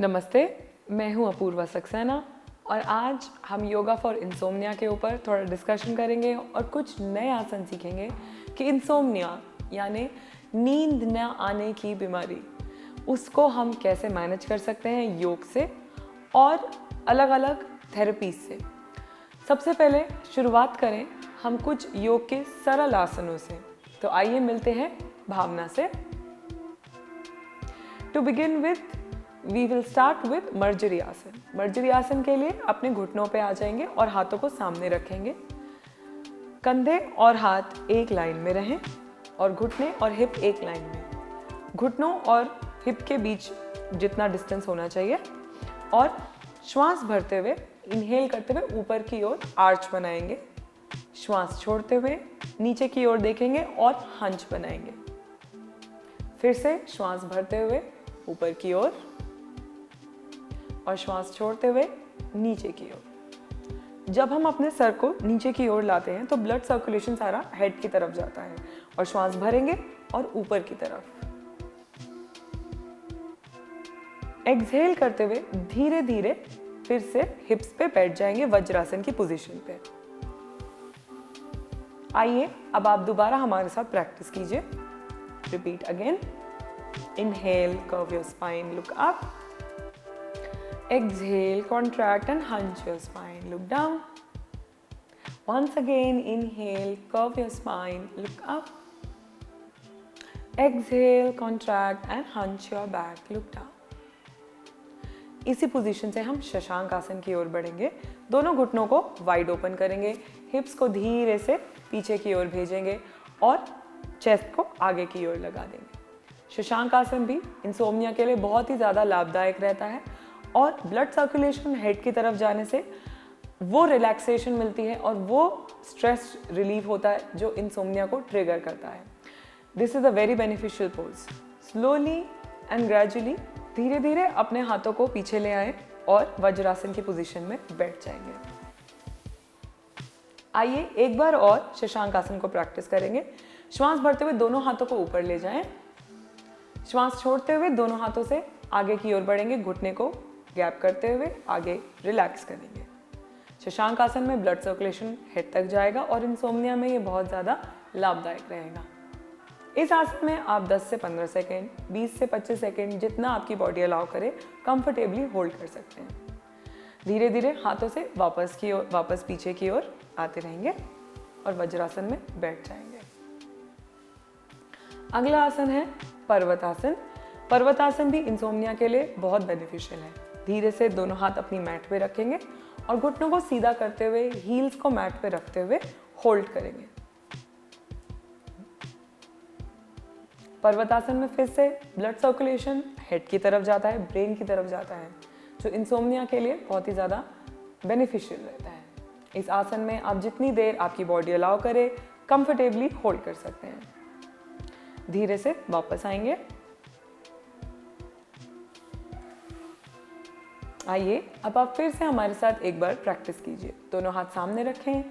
नमस्ते, मैं हूँ अपूर्वा सक्सेना और आज हम योगा फॉर इंसोम्निया के ऊपर थोड़ा डिस्कशन करेंगे और कुछ नए आसन सीखेंगे कि इंसोम्निया यानी नींद न आने की बीमारी, उसको हम कैसे मैनेज कर सकते हैं योग से और अलग अलग थेरेपीज से। सबसे पहले शुरुआत करें हम कुछ योग के सरल आसनों से। तो आइए मिलते हैं भावना से। To begin with we will start with मर्जरी आसन। मर्जरी आसन के लिए अपने घुटनों पे आ जाएंगे और हाथों को सामने रखेंगे। कंधे और हाथ एक लाइन में रहें और घुटने और हिप एक लाइन में। घुटनों और हिप के बीच जितना डिस्टेंस होना चाहिए और श्वास भरते हुए इनहेल करते हुए ऊपर की ओर आर्च बनाएंगे। श्वास छोड़ते हुए नीचे की ओर देखेंगे और हंच बनाएंगे। फिर से श्वास भरते हुए ऊपर की ओर और श्वास छोड़ते हुए नीचे की ओर। जब हम अपने सर को नीचे की ओर लाते हैं तो ब्लड सर्कुलेशन सारा हेड की तरफ जाता है और श्वास भरेंगे और ऊपर की तरफ। एक्सहेल करते हुए धीरे धीरे फिर से हिप्स पे बैठ जाएंगे वज्रासन की पोजीशन पे। आइए अब आप दोबारा हमारे साथ प्रैक्टिस कीजिए। Repeat again. Inhale, curve your spine, look up. Exhale, contract and hunch your spine, look down. Once again, inhale, curve your spine, look up. Exhale, contract and hunch your back, look down. इसी position से हम शशांक आसन की ओर बढ़ेंगे। दोनों घुटनों को wide open करेंगे, हिप्स को धीरे से पीछे की ओर भेजेंगे और चेस्ट को आगे की ओर लगा देंगे। शशांक आसन भी इंसोम्निया के लिए बहुत ही ज़्यादा लाभदायक रहता है और ब्लड सर्कुलेशन हेड की तरफ जाने से वो रिलैक्सेशन मिलती है और वो स्ट्रेस रिलीव होता है जो इंसोम्निया को ट्रिगर करता है। This is a very beneficial pose. Slowly and gradually धीरे धीरे अपने हाथों को पीछे ले आए और वज्रासन की पोजीशन में बैठ जाएंगे। आइए एक बार और शशांक आसन को प्रैक्टिस करेंगे। श्वास भरते हुए दोनों हाथों को ऊपर ले जाएं। श्वास छोड़ते हुए दोनों हाथों से आगे की ओर बढ़ेंगे, घुटने को गैप करते हुए आगे रिलैक्स करेंगे। शशांक आसन में ब्लड सर्कुलेशन हेड तक जाएगा और इंसोम्निया में ये बहुत ज़्यादा लाभदायक रहेगा। इस आसन में आप 10 से 15 सेकेंड, 20 से 25 सेकेंड जितना आपकी बॉडी अलाउ करे कंफर्टेबली होल्ड कर सकते हैं। धीरे धीरे हाथों से वापस पीछे की ओर आते रहेंगे और वज्रासन में बैठ जाएंगे। अगला आसन है पर्वतासन। पर्वतासन भी इंसोम्निया के लिए बहुत बेनिफिशियल है। धीरे से दोनों हाथ अपनी मैट पे रखेंगे और घुटनों को सीधा करते हुए हील्स को मैट पे रखते हुए होल्ड करेंगे। पर्वतासन में फिर से ब्लड सर्कुलेशन हेड की तरफ जाता है, ब्रेन की तरफ जाता है, जो इंसोम्निया के लिए बहुत ही ज़्यादा बेनिफिशियल रहता है। इस आसन में आप जितनी देर आपकी बॉडी अलाउ करे कंफर्टेबली होल्ड कर सकते हैं। धीरे से वापस आएंगे। आइए अब आप फिर से हमारे साथ एक बार प्रैक्टिस कीजिए। दोनों हाथ सामने रखें,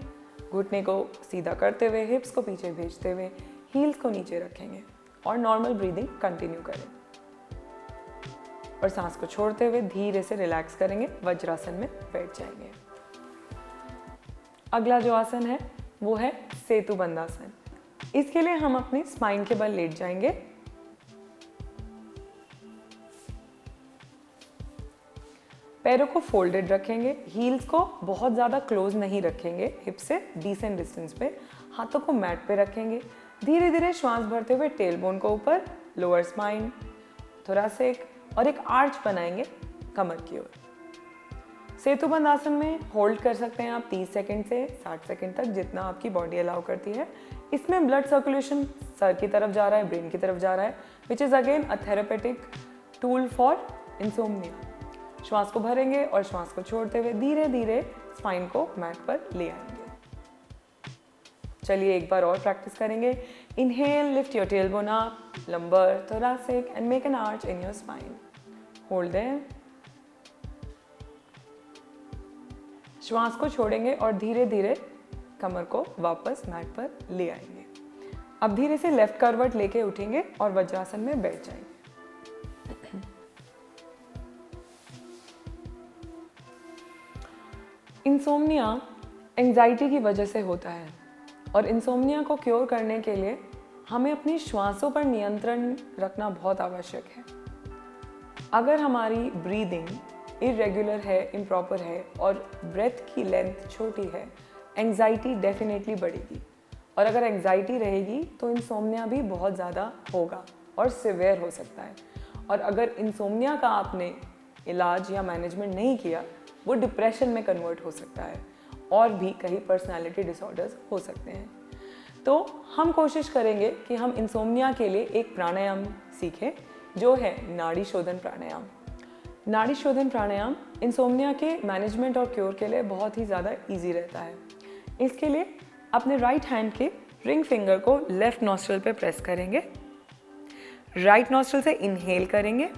घुटने को सीधा करते हुए हिप्स को पीछे भेजते हुए हील्स को नीचे रखेंगे और नॉर्मल ब्रीदिंग कंटिन्यू करें और सांस को छोड़ते हुए धीरे से रिलैक्स करेंगे, वज्रासन में बैठ जाएंगे। अगला जो आसन है वो है सेतुबंध आसन। इसके लिए हम अपनी स्पाइन के बल लेट जाएंगे। पैरों को फोल्डेड रखेंगे, हील्स को बहुत ज़्यादा क्लोज नहीं रखेंगे, हिप से डिसेंट डिस्टेंस पे। हाथों को मैट पे रखेंगे। धीरे धीरे श्वास भरते हुए टेलबोन को ऊपर, लोअर स्पाइन, थोरैसिक और एक आर्च बनाएंगे कमर की ओर। सेतुबंध आसन में होल्ड कर सकते हैं आप 30 सेकंड से 60 सेकंड तक, जितना आपकी बॉडी अलाउ करती है। इसमें ब्लड सर्कुलेशन सर की तरफ जा रहा है, ब्रेन की तरफ जा रहा है, which is again a therapeutic tool for insomnia. श्वास को भरेंगे और श्वास को छोड़ते हुए धीरे धीरे स्पाइन को मैट पर ले आएंगे। चलिए एक बार और प्रैक्टिस करेंगे। Inhale, lift your tailbone up, lumbar, thoracic and make an arch in your spine. Hold there. श्वास को छोड़ेंगे और धीरे धीरे कमर को वापस मैट पर ले आएंगे। अब धीरे से लेफ्ट करवट लेके उठेंगे और वज्रासन में बैठ जाएंगे। इंसोम्निया एंजाइटी की वजह से होता है और इंसोम्निया को क्योर करने के लिए हमें अपनी श्वासों पर नियंत्रण रखना बहुत आवश्यक है। अगर हमारी ब्रीदिंग इरेगुलर है, इम्प्रॉपर है और ब्रेथ की लेंथ छोटी है, एंजाइटी डेफिनेटली बढ़ेगी और अगर एंजाइटी रहेगी तो इंसोम्निया भी बहुत ज़्यादा होगा और सिवियर हो सकता है। और अगर इंसोम्निया का आपने इलाज या मैनेजमेंट नहीं किया, वो डिप्रेशन में कन्वर्ट हो सकता है और भी कई पर्सनालिटी डिसऑर्डर्स हो सकते हैं। तो हम कोशिश करेंगे कि हम इंसोम्निया के लिए एक प्राणायाम सीखें जो है नाड़ी शोधन प्राणायाम। नाड़ी शोधन प्राणायाम इंसोम्निया के मैनेजमेंट और क्योर के लिए बहुत ही ज़्यादा इजी रहता है। इसके लिए अपने राइट हैंड के रिंग फिंगर को लेफ्ट नॉस्ट्रल पे प्रेस करेंगे, राइट नॉस्ट्रल से इनहेल करेंगे,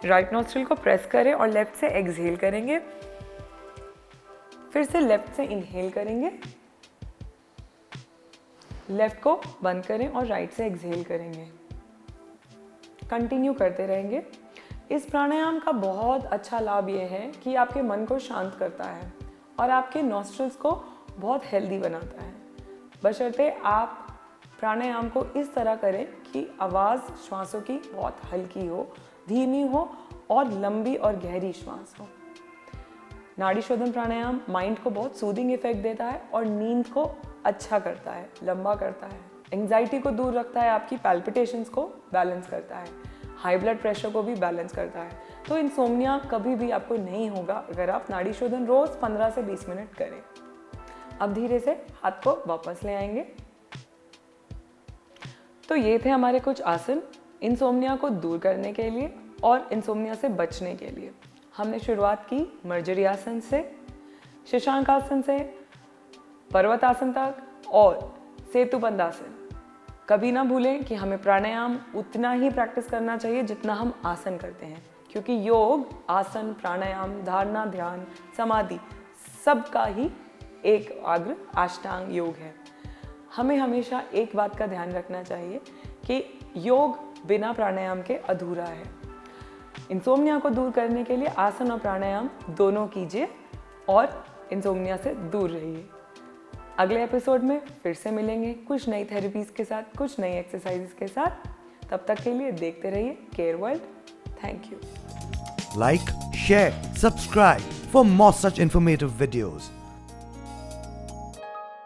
राइट नॉस्ट्रल को प्रेस करें और लेफ्ट से एक्सहेल करेंगे, फिर से लेफ्ट से इनहेल करेंगे, लेफ्ट को बंद करें और राइट से एक्सहेल करेंगे। कंटिन्यू करते रहेंगे। इस प्राणायाम का बहुत अच्छा लाभ ये है कि आपके मन को शांत करता है और आपके नॉस्ट्रल्स को बहुत हेल्दी बनाता है, बशर्ते आप प्राणायाम को इस तरह करें कि आवाज़ श्वासों की बहुत हल्की हो, धीमी हो और लंबी और गहरी श्वास हो। नाड़ी शोधन प्राणायाम माइंड को बहुत सूदिंग इफेक्ट देता है और नींद को अच्छा करता है, लंबा करता है, एंजाइटी को दूर रखता है, आपकी पैल्पिटेशंस को बैलेंस करता है, हाई ब्लड प्रेशर को भी बैलेंस करता है। तो इंसोम्निया कभी भी आपको नहीं होगा अगर आप नाड़ी शोधन रोज़ 15 से 20 मिनट करें। अब धीरे से हाथ को वापस ले आएंगे। तो ये थे हमारे कुछ आसन इंसोम्निया को दूर करने के लिए और इंसोम्निया से बचने के लिए। हमने शुरुआत की मर्जरी आसन से, शशांक आसन से, पर्वत आसन तक और सेतुबंध आसन। कभी ना भूलें कि हमें प्राणायाम उतना ही प्रैक्टिस करना चाहिए जितना हम आसन करते हैं, क्योंकि योग, आसन, प्राणायाम, धारणा, ध्यान, समाधि सबका ही एक अग्र अष्टांग योग है। हमें हमेशा एक बात का ध्यान रखना चाहिए कि योग बिना प्राणायाम के अधूरा है। इंसोम्निया को दूर करने के लिए आसन और प्राणायाम दोनों कीजिए और इंसोम्निया से दूर रहिए। अगले एपिसोड में फिर से मिलेंगे कुछ नई थेरेपीज के साथ, कुछ नई एक्सरसाइजेस के साथ। तब तक के लिए देखते रहिए care world. Thank you. Like, share, subscribe for more such informative videos.